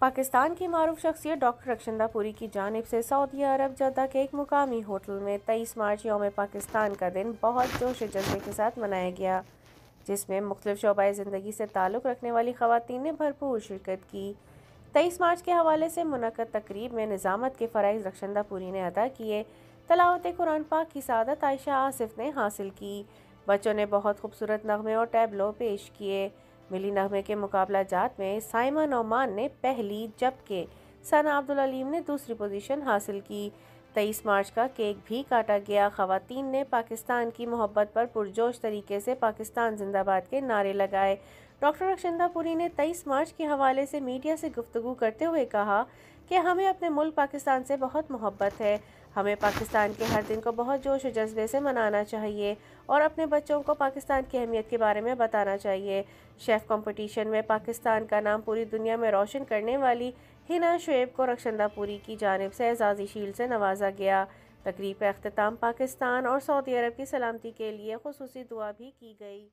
पाकिस्तान की मारूफ शख्सियत डॉक्टर रक्षंदा पुरी की जानिब से सऊदी अरब जद्दा के एक मुकामी होटल में 23 मार्च यौम पाकिस्तान का दिन बहुत जोश जज्बे के साथ मनाया गया, जिसमें मुख्तलिफ शोबाए ज़िंदगी से ताल्लुक़ रखने वाली ख़वातीन ने भरपूर शिरकत की। 23 मार्च के हवाले से मुनक़्क़द तकरीब में निज़ामत के फ़राइज़ रक्षंदा पुरी ने अदा किए। तलावत कुरान पाक की सादत आयशा आसिफ ने हासिल की। बच्चों ने बहुत खूबसूरत नगमे और टैबलो पेश किए। मिली नगमे के मुकाबला जात में साइमा नौमान ने पहली जबकि सना अब्दुल अलीम ने दूसरी पोजीशन हासिल की। 23 मार्च का केक भी काटा गया। ख़वातीन ने पाकिस्तान की मोहब्बत पर पुरजोश तरीके से पाकिस्तान जिंदाबाद के नारे लगाए। डॉक्टर रक्षंदा पुरी ने 23 मार्च के हवाले से मीडिया से गुफ्तगू करते हुए कहा कि हमें अपने मुल्क पाकिस्तान से बहुत मोहब्बत है। हमें पाकिस्तान के हर दिन को बहुत जोश और जज्बे से मनाना चाहिए और अपने बच्चों को पाकिस्तान की अहमियत के बारे में बताना चाहिए। शेफ़ कंपटीशन में पाकिस्तान का नाम पूरी दुनिया में रोशन करने वाली हिना शुएब को रक्षंदा पुरी की जानिब से एजाज़ी शील्ड से नवाजा गया। तकरीब का अख्तिताम पाकिस्तान और सऊदी अरब की सलामती के लिए खुसूसी दुआ भी की गई।